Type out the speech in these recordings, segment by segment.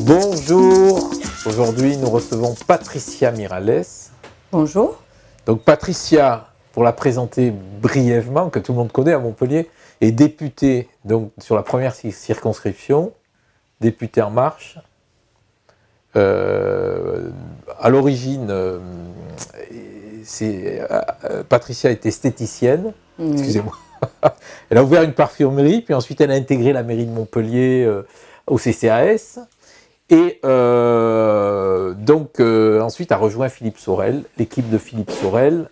Bonjour, aujourd'hui nous recevons Patricia Miralles. Bonjour. Donc Patricia, pour la présenter brièvement, que tout le monde connaît à Montpellier, est députée donc, sur la première circonscription, députée En Marche. À l'origine, Patricia est esthéticienne, excusez-moi. Elle a ouvert une parfumerie, puis ensuite elle a intégré la mairie de Montpellier au CCAS. Et ensuite a rejoint Philippe Sorel, l'équipe de Philippe Sorel,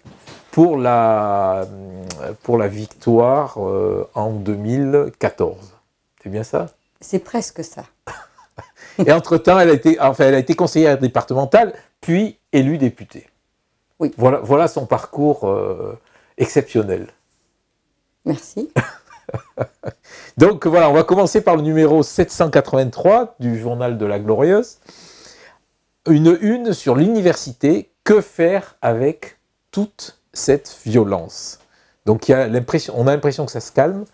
pour la victoire en 2014. C'est bien ça? C'est presque ça. Et entre-temps, elle a été conseillère départementale, puis élue députée. Oui. Voilà son parcours exceptionnel. Merci. Donc voilà, on va commencer par le numéro 783 du journal de la Glorieuse. Une une sur l'université, que faire avec toute cette violence? Donc on a l'impression que ça se calme,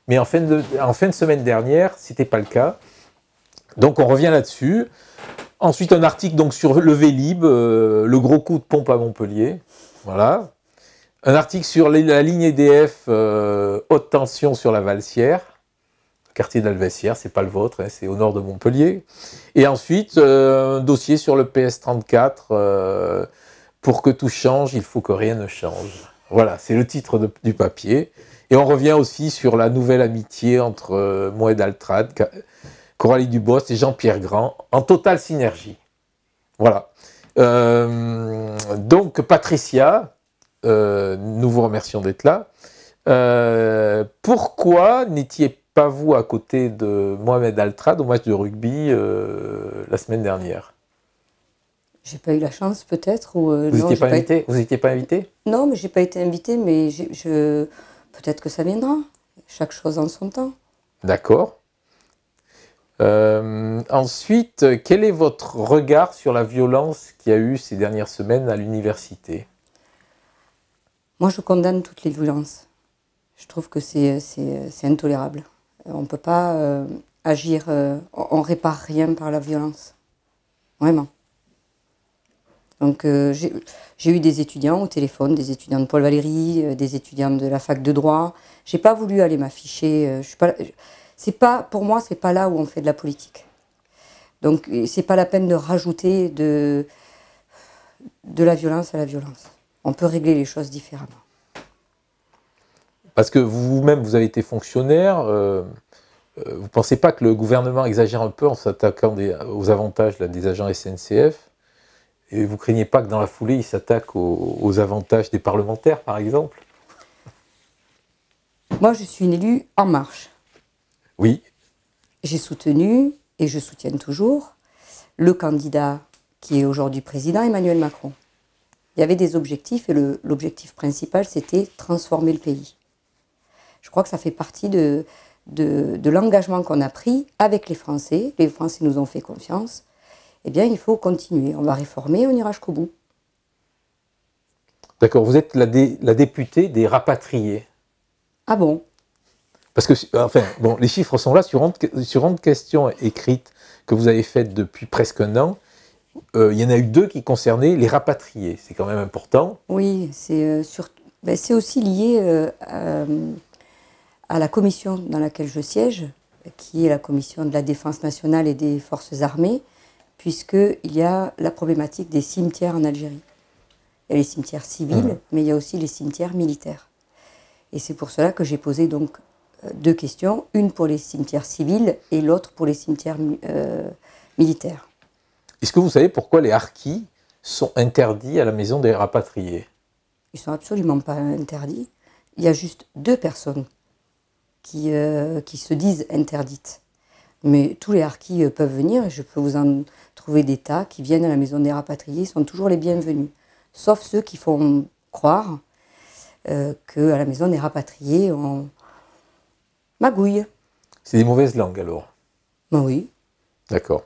mais en fin de semaine dernière, ce n'était pas le cas. Donc on revient là-dessus. Ensuite un article donc, sur le Vélib, le gros coup de pompe à Montpellier. Voilà. Un article sur la ligne EDF haute tension sur la Valsière, quartier d'Alvessière, c'est pas le vôtre, hein, c'est au nord de Montpellier. Et ensuite, un dossier sur le PS34, pour que tout change, il faut que rien ne change. Voilà, c'est le titre du papier. Et on revient aussi sur la nouvelle amitié entre Moed Altrad, Coralie Dubost et Jean-Pierre Grand, en totale synergie. Voilà. Donc, Patricia, nous vous remercions d'être là. Pourquoi n'étiez pas vous à côté de Mohamed Altrad au match de rugby la semaine dernière? J'ai pas eu la chance peut-être ou vous n'étiez pas invité? Vous n'étiez pas invité? Non, mais j'ai pas été invitée, mais peut-être que ça viendra. Chaque chose en son temps. D'accord. Ensuite, quel est votre regard sur la violence qu'il y a eu ces dernières semaines à l'université? Moi, je condamne toutes les violences. Je trouve que c'est intolérable. On ne peut pas agir, on ne répare rien par la violence. Vraiment. Donc j'ai eu des étudiants au téléphone, des étudiants de Paul Valéry, des étudiants de la fac de droit. J'ai pas voulu aller m'afficher. Pour moi, c'est pas là où on fait de la politique. Donc c'est pas la peine de rajouter de la violence à la violence. On peut régler les choses différemment. Parce que vous-même, vous avez été fonctionnaire. Vous ne pensez pas que le gouvernement exagère un peu en s'attaquant aux avantages des agents SNCF? Et vous ne craignez pas que dans la foulée, il s'attaque aux avantages des parlementaires, par exemple? Moi, je suis une élue En Marche. Oui. J'ai soutenu, et je soutiens toujours, le candidat qui est aujourd'hui président, Emmanuel Macron. Il y avait des objectifs, et l'objectif principal, c'était transformer le pays. Je crois que ça fait partie de l'engagement qu'on a pris avec les Français. Les Français nous ont fait confiance. Eh bien, il faut continuer. On va réformer, on ira jusqu'au bout. D'accord, vous êtes la députée des rapatriés. Ah bon? Parce que, enfin, bon, les chiffres sont là, sur 11 questions écrites que vous avez faites depuis presque un an. Il y en a eu 2 qui concernaient les rapatriés. C'est quand même important. Oui, c'est aussi lié à la commission dans laquelle je siège, qui est la commission de la défense nationale et des forces armées, puisqu'il y a la problématique des cimetières en Algérie. Il y a les cimetières civils, mais il y a aussi les cimetières militaires. Et c'est pour cela que j'ai posé donc 2 questions, une pour les cimetières civils et l'autre pour les cimetières militaires. Est-ce que vous savez pourquoi les harkis sont interdits à la maison des rapatriés? Ils ne sont absolument pas interdits. Il y a juste 2 personnes qui se disent interdites. Mais tous les harkis peuvent venir, et je peux vous en trouver des tas qui viennent à la maison des rapatriés, ils sont toujours les bienvenus. Sauf ceux qui font croire qu'à la maison des rapatriés, on magouille. C'est des mauvaises langues alors? Ben oui. D'accord.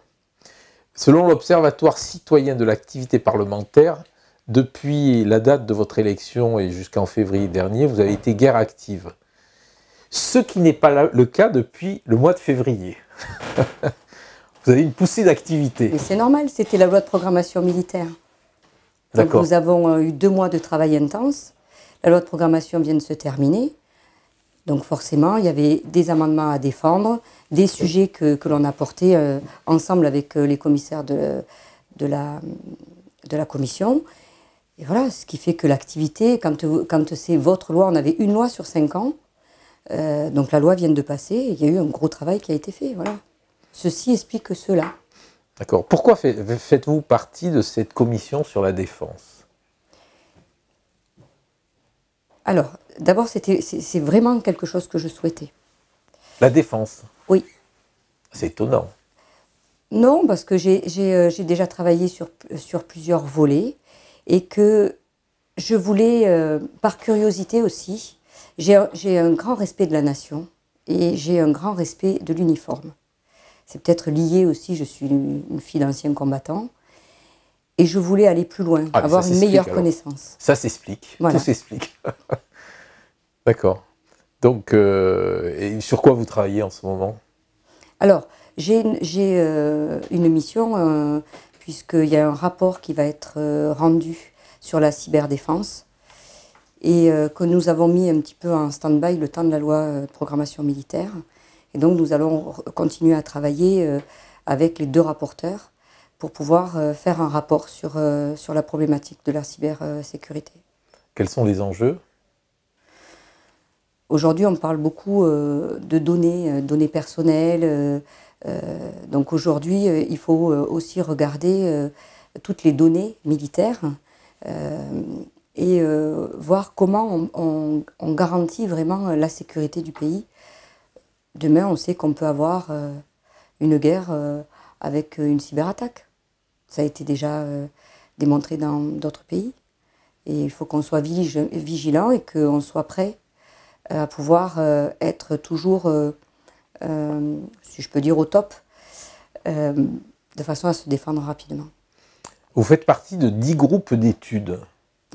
Selon l'Observatoire citoyen de l'activité parlementaire, depuis la date de votre élection et jusqu'en février dernier, vous avez été guère active. Ce qui n'est pas le cas depuis le mois de février. Vous avez une poussée d'activité. Mais c'est normal, c'était la loi de programmation militaire. Donc D'accord. nous avons eu 2 mois de travail intense. La loi de programmation vient de se terminer. Donc forcément, il y avait des amendements à défendre, des sujets que l'on a portés ensemble avec les commissaires de la commission. Et voilà, ce qui fait que l'activité, quand c'est votre loi, on avait une loi sur 5 ans. Donc la loi vient de passer, et il y a eu un gros travail qui a été fait. Voilà. Ceci explique cela. D'accord. Pourquoi faites-vous partie de cette commission sur la défense? Alors, d'abord, c'est vraiment quelque chose que je souhaitais. La défense? Oui. C'est étonnant. Non, parce que j'ai déjà travaillé sur plusieurs volets et que je voulais, par curiosité aussi, j'ai un grand respect de la nation et j'ai un grand respect de l'uniforme. C'est peut-être lié aussi, je suis une fille d'ancien combattant et je voulais aller plus loin, avoir une meilleure connaissance. Ça s'explique, voilà. Tout s'explique. D'accord. Donc, et sur quoi vous travaillez en ce moment? Alors, j'ai une mission, puisqu'il y a un rapport qui va être rendu sur la cyberdéfense et que nous avons mis un petit peu en stand-by le temps de la loi de programmation militaire. Et donc, nous allons continuer à travailler avec les 2 rapporteurs pour pouvoir faire un rapport sur la problématique de la cybersécurité. Quels sont les enjeux? Aujourd'hui, on parle beaucoup de données personnelles. Donc aujourd'hui, il faut aussi regarder toutes les données militaires et voir comment on garantit vraiment la sécurité du pays. Demain, on sait qu'on peut avoir une guerre avec une cyberattaque. Ça a été déjà démontré dans d'autres pays. Et il faut qu'on soit vigilant et qu'on soit prêt à pouvoir être toujours, si je peux dire, au top, de façon à se défendre rapidement. Vous faites partie de 10 groupes d'études.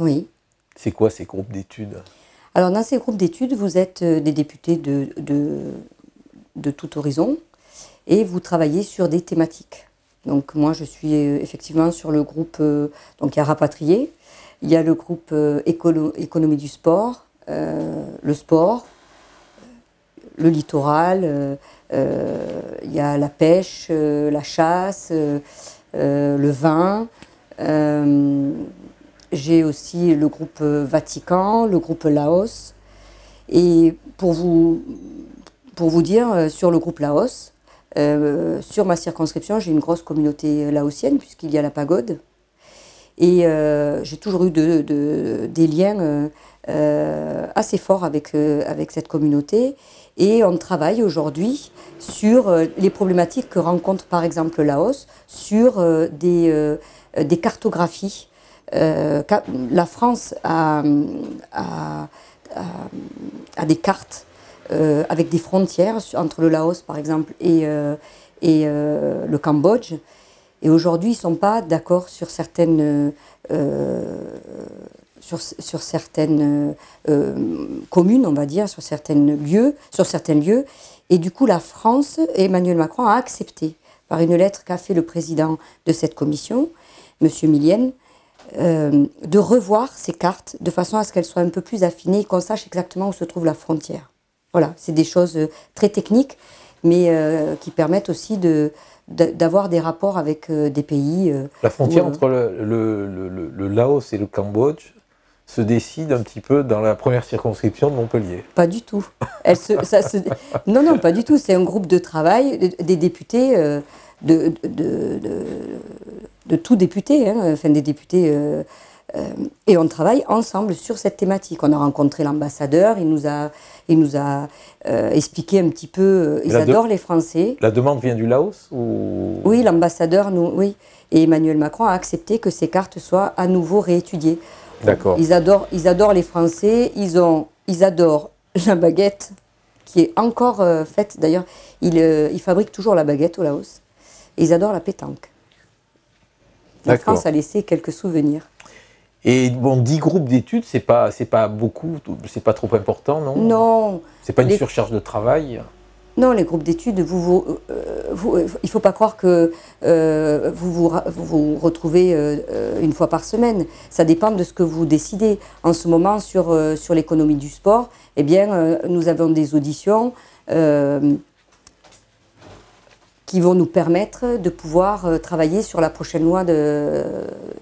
Oui. C'est quoi ces groupes d'études? Alors, dans ces groupes d'études, vous êtes des députés de tout horizon et vous travaillez sur des thématiques. Donc moi, je suis effectivement sur le groupe, donc il y a Rapatrié, il y a le groupe économie du sport, le sport, le littoral, il y a la pêche, la chasse, le vin. J'ai aussi le groupe Vatican, le groupe Laos. Et pour vous dire, sur le groupe Laos, sur ma circonscription, j'ai une grosse communauté laotienne puisqu'il y a la pagode. Et j'ai toujours eu des liens assez forts avec cette communauté. Et on travaille aujourd'hui sur les problématiques que rencontre par exemple le Laos, sur des cartographies. La France a des cartes avec des frontières entre le Laos par exemple et le Cambodge. Et aujourd'hui, ils ne sont pas d'accord sur certaines, sur certaines communes, on va dire, sur certains lieux. Et du coup, la France, Emmanuel Macron a accepté, par une lettre qu'a fait le président de cette commission, M. Millienne, de revoir ces cartes de façon à ce qu'elles soient un peu plus affinées et qu'on sache exactement où se trouve la frontière. Voilà, c'est des choses très techniques, mais qui permettent aussi d'avoir des rapports avec des pays. La frontière entre le Laos et le Cambodge se décide un petit peu dans la première circonscription de Montpellier. Pas du tout. Non, pas du tout. C'est un groupe de travail des députés, de tout député, hein, enfin des députés. Et on travaille ensemble sur cette thématique. On a rencontré l'ambassadeur, il nous a expliqué un petit peu. Ils adorent les Français. La demande vient du Laos ou... Oui, l'ambassadeur, oui. Et Emmanuel Macron a accepté que ces cartes soient à nouveau réétudiées. D'accord. Ils adorent les Français, ils adorent la baguette, qui est encore faite. D'ailleurs, ils fabriquent toujours la baguette au Laos. Et ils adorent la pétanque. La France a laissé quelques souvenirs. Et bon, 10 groupes d'études, c'est pas beaucoup, c'est pas trop important, non? Non. C'est pas une surcharge de travail? Non, les groupes d'études, il ne faut pas croire que vous retrouvez une fois par semaine. Ça dépend de ce que vous décidez. En ce moment, sur l'économie du sport, eh bien, nous avons des auditions qui vont nous permettre de pouvoir travailler sur la prochaine loi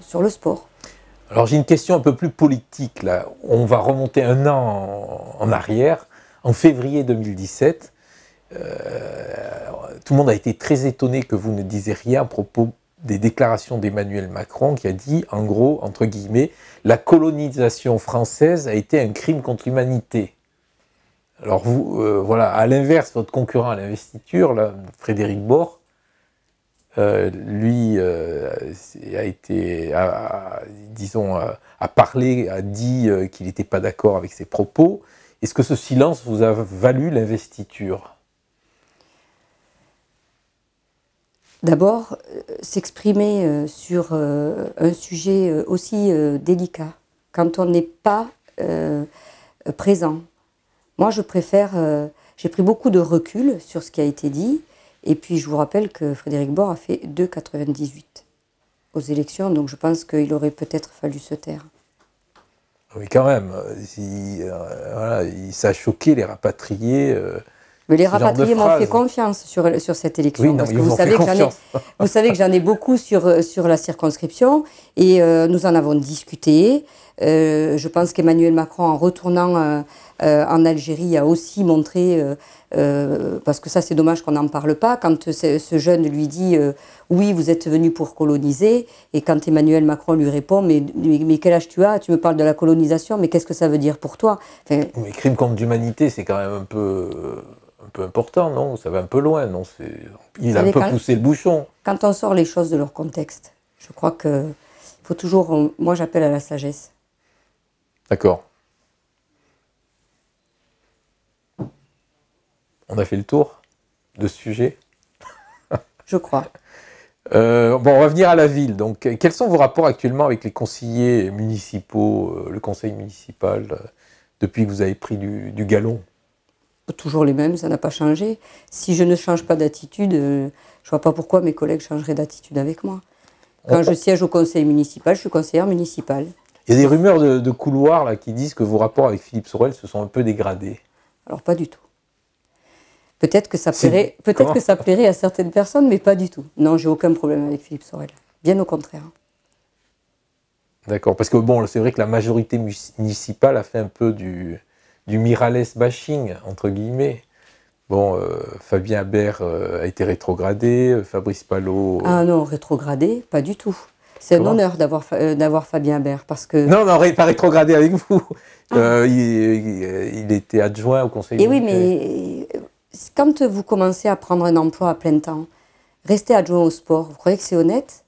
sur le sport. Alors j'ai une question un peu plus politique là. On va remonter un an en arrière, en février 2017. Tout le monde a été très étonné que vous ne disiez rien à propos des déclarations d'Emmanuel Macron qui a dit, en gros, entre guillemets, la colonisation française a été un crime contre l'humanité. Alors vous, voilà, à l'inverse, votre concurrent à l'investiture, là, Frédéric Bord, lui a parlé, a dit qu'il n'était pas d'accord avec ses propos. Est-ce que ce silence vous a valu l'investiture ? D'abord, s'exprimer sur un sujet aussi délicat, quand on n'est pas présent. Moi, je préfère... j'ai pris beaucoup de recul sur ce qui a été dit, et puis je vous rappelle que Frédéric Bord a fait 2,98 aux élections, donc je pense qu'il aurait peut-être fallu se taire. Oui, quand même, ça a choqué les rapatriés. Mais les rapatriés m'ont fait confiance sur cette élection, oui, parce que vous savez que j'en ai beaucoup sur la circonscription, et nous en avons discuté. Je pense qu'Emmanuel Macron, en retournant en Algérie, a aussi montré, parce que ça c'est dommage qu'on n'en parle pas, quand ce jeune lui dit oui, vous êtes venu pour coloniser, et quand Emmanuel Macron lui répond mais quel âge tu as? Tu me parles de la colonisation, mais qu'est-ce que ça veut dire pour toi? Mais crime contre l'humanité, c'est quand même un peu important, non? Ça va un peu loin, non? Il a un peu poussé le bouchon. Quand on sort les choses de leur contexte, je crois que faut toujours... Moi, j'appelle à la sagesse. D'accord. On a fait le tour de ce sujet? Je crois. Bon, on va venir à la ville. Donc, quels sont vos rapports actuellement avec les conseillers municipaux, le conseil municipal, depuis que vous avez pris du galon? Toujours les mêmes, ça n'a pas changé. Si je ne change pas d'attitude, je ne vois pas pourquoi mes collègues changeraient d'attitude avec moi. Quand je siège au conseil municipal, je suis conseillère municipale. Il y a des rumeurs de couloirs là, qui disent que vos rapports avec Philippe Sorel se sont un peu dégradés. Alors pas du tout. Peut-être que ça plairait à certaines personnes, mais pas du tout. Non, j'ai aucun problème avec Philippe Sorel. Bien au contraire. D'accord, parce que bon, c'est vrai que la majorité municipale a fait un peu du Miralles bashing, entre guillemets. Bon, Fabien Habert a été rétrogradé, Fabrice Palot... Ah non, rétrogradé, pas du tout. C'est un honneur d'avoir Fabien Habert, parce que... Non, pas rétrogradé avec vous. Il était adjoint au conseil municipal. Oui, mais quand vous commencez à prendre un emploi à plein temps, rester adjoint au sport, vous croyez que c'est honnête?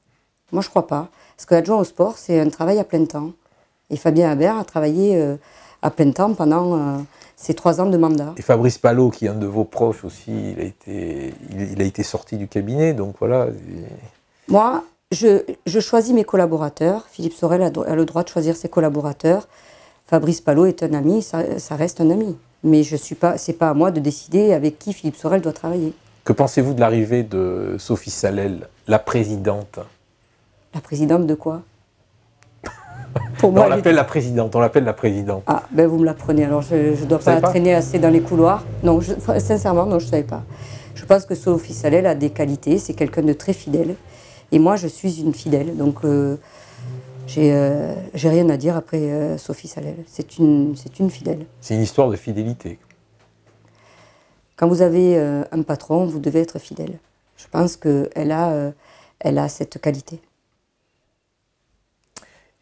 Moi, je ne crois pas. Parce que adjoint au sport, c'est un travail à plein temps. Et Fabien Habert a travaillé à plein temps pendant ses 3 ans de mandat. Et Fabrice Palot, qui est un de vos proches aussi, il a été sorti du cabinet, donc voilà. Moi, je choisis mes collaborateurs. Philippe Sorel a le droit de choisir ses collaborateurs. Fabrice Palot est un ami, ça reste un ami. Mais c'est pas à moi de décider avec qui Philippe Sorel doit travailler. Que pensez-vous de l'arrivée de Sophie Salel, la présidente? La présidente de quoi? Pour moi, on l'appelle la présidente, Ah, ben vous me l'apprenez, alors je ne dois pas traîner assez dans les couloirs. Non, sincèrement, non, je ne savais pas. Je pense que Sophie Salel a des qualités, c'est quelqu'un de très fidèle. Et moi, je suis une fidèle, donc j'ai rien à dire après Sophie Salel. C'est une fidèle. C'est une histoire de fidélité. Quand vous avez un patron, vous devez être fidèle. Je pense qu'elle a cette qualité.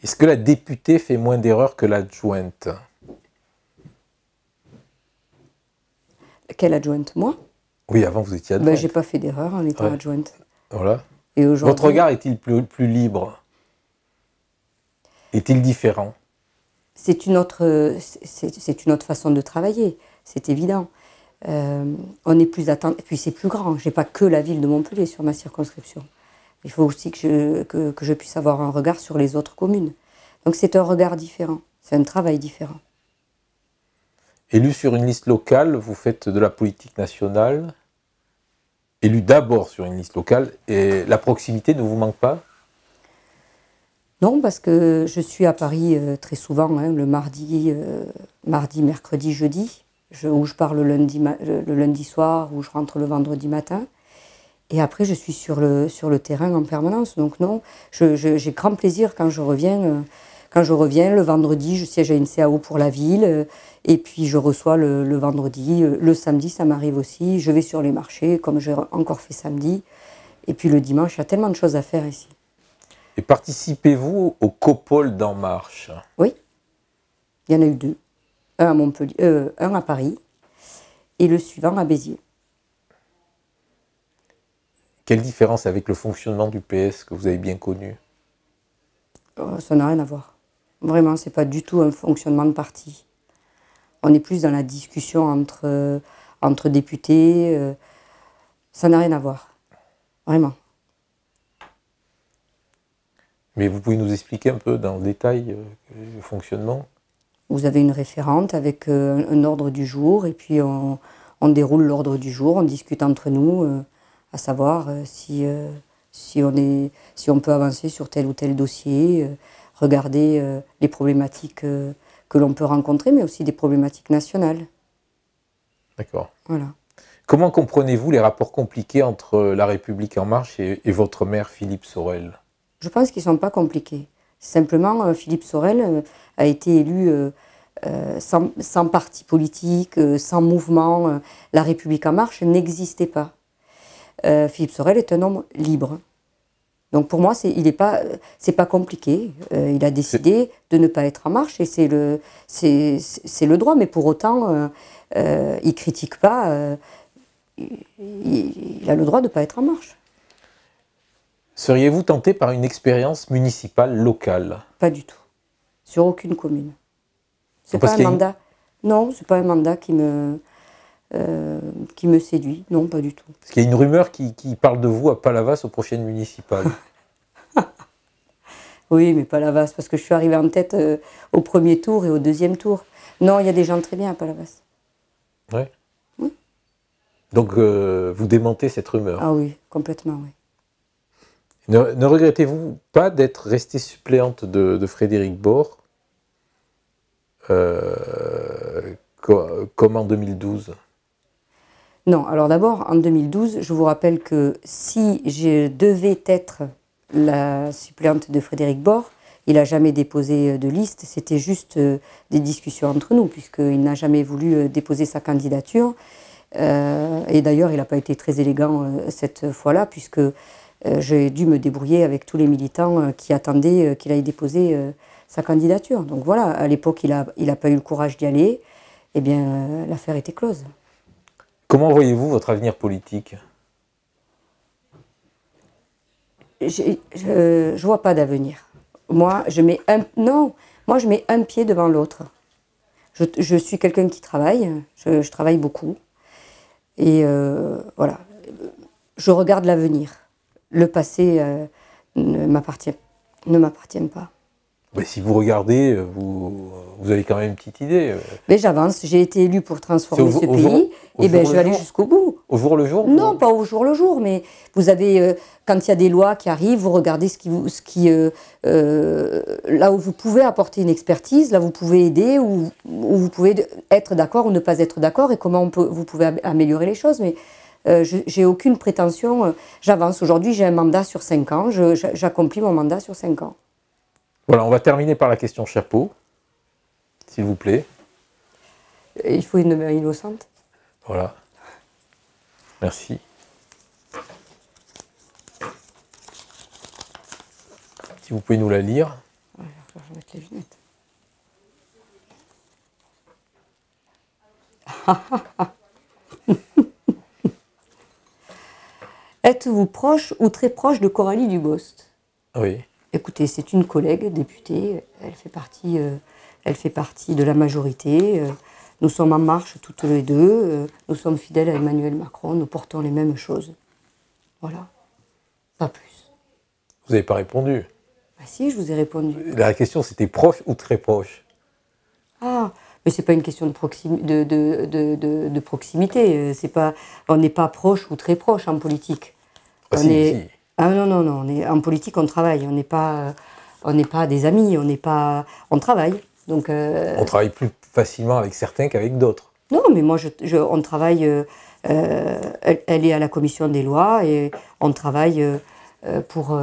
Est-ce que la députée fait moins d'erreurs que l'adjointe? Quelle adjointe? Moi? Oui, avant vous étiez adjointe. Ben, j'ai pas fait d'erreur en étant adjointe. Voilà. Et votre regard est-il plus libre? Est-il différent? C'est une autre façon de travailler, c'est évident. On est plus attentif, et puis c'est plus grand. Je n'ai pas que la ville de Montpellier sur ma circonscription. Il faut aussi que je puisse avoir un regard sur les autres communes. Donc c'est un regard différent, c'est un travail différent. Élu sur une liste locale, vous faites de la politique nationale. Élu d'abord sur une liste locale, et la proximité ne vous manque pas? Non, parce que je suis à Paris très souvent, hein, le mardi, mercredi, jeudi, où je pars le lundi soir, où je rentre le vendredi matin. Et après, je suis sur le terrain en permanence. Donc non, j'ai grand plaisir quand je reviens. Quand je reviens le vendredi, je siège à une CAO pour la ville. Et puis je reçois le vendredi. Le samedi, ça m'arrive aussi. Je vais sur les marchés, comme j'ai encore fait samedi. Et puis le dimanche, il y a tellement de choses à faire ici. Et participez-vous au COPOL d'En Marche? Oui, il y en a eu 2. Un à Montpellier, un à Paris et le suivant à Béziers. Quelle différence avec le fonctionnement du PS que vous avez bien connu? Ça n'a rien à voir. Vraiment, c'est pas du tout un fonctionnement de parti. On est plus dans la discussion entre députés. Ça n'a rien à voir. Vraiment. Mais vous pouvez nous expliquer un peu dans le détail le fonctionnement? Vous avez une référente avec un ordre du jour et puis on déroule l'ordre du jour, on discute entre nous, à savoir si on peut avancer sur tel ou tel dossier, regarder les problématiques que l'on peut rencontrer, mais aussi des problématiques nationales. D'accord. Voilà. Comment comprenez-vous les rapports compliqués entre La République En Marche et votre maire Philippe Sorel? Je pense qu'ils ne sont pas compliqués. Simplement, Philippe Sorel a été élu sans parti politique, sans mouvement. La République En Marche n'existait pas. Philippe Sorel est un homme libre. Donc pour moi, c'est pas compliqué. Il a décidé de ne pas être en marche et c'est le droit. Mais pour autant, il critique pas. Il a le droit de ne pas être en marche. Seriez-vous tenté par une expérience municipale locale? Pas du tout. Sur aucune commune. C'est pas un mandat. Non, c'est pas un mandat qui me séduit. Non, pas du tout. Parce qu'il y a une rumeur qui parle de vous à Palavas aux prochaines municipales. Oui, mais Palavas, parce que je suis arrivée en tête au premier tour et au deuxième tour. Non, il y a des gens très bien à Palavas. Ouais. Oui. Donc vous démentez cette rumeur? Ah oui, complètement, oui. Ne regrettez-vous pas d'être restée suppléante de Frédéric Bord comme en 2012? Non, alors d'abord, en 2012, je vous rappelle que si je devais être la suppléante de Frédéric Bord, il n'a jamais déposé de liste, c'était juste des discussions entre nous, puisqu'il n'a jamais voulu déposer sa candidature. Et d'ailleurs, il n'a pas été très élégant cette fois-là, puisque j'ai dû me débrouiller avec tous les militants qui attendaient qu'il aille déposer sa candidature. Donc voilà, à l'époque, il n'a pas eu le courage d'y aller. Eh bien, l'affaire était close. Comment voyez-vous votre avenir politique? Je vois pas d'avenir. Moi, je mets un pied devant l'autre. Je suis quelqu'un qui travaille, je travaille beaucoup. Et voilà, je regarde l'avenir. Le passé ne m'appartient pas. Mais si vous regardez, vous avez quand même une petite idée. Mais j'avance, j'ai été élue pour transformer ce pays, et bien je vais aller jusqu'au bout. Au jour le jour? Non, pas au jour le jour, mais vous avez, quand il y a des lois qui arrivent, vous regardez là où vous pouvez apporter une expertise, là où vous pouvez aider, où vous pouvez être d'accord ou ne pas être d'accord, et comment vous pouvez améliorer les choses. Mais j'ai aucune prétention, j'avance. Aujourd'hui, j'ai un mandat sur 5 ans, j'accomplis mon mandat sur 5 ans. Voilà, on va terminer par la question chapeau, s'il vous plaît. Il faut une main innocente. Voilà. Merci. Si vous pouvez nous la lire. Ouais, je vais mettre les lunettes. Êtes-vous proche ou très proche de Coralie Dubost? Oui. Écoutez, c'est une collègue députée, elle fait partie de la majorité. Nous sommes en marche toutes les deux, nous sommes fidèles à Emmanuel Macron, nous portons les mêmes choses. Voilà, pas plus. Vous n'avez pas répondu. Ah si, je vous ai répondu. La question c'était proche ou très proche? Ah, Mais c'est pas une question de proximité. On n'est pas proche ou très proche en politique. Ah, si. Ah non, non, non. En politique, on travaille. On n'est pas des amis. On travaille. Donc, On travaille plus facilement avec certains qu'avec d'autres. non, mais moi, on travaille. Elle est à la commission des lois et on travaille pour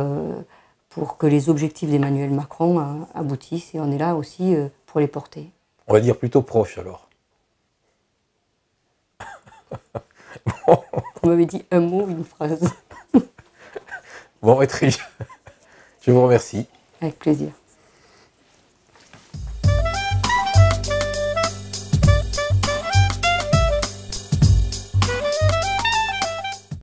que les objectifs d'Emmanuel Macron aboutissent. Et on est là aussi pour les porter. On va dire plutôt proche alors. Vous m'avez dit un mot, une phrase. Bon, très bien. Je vous remercie. Avec plaisir.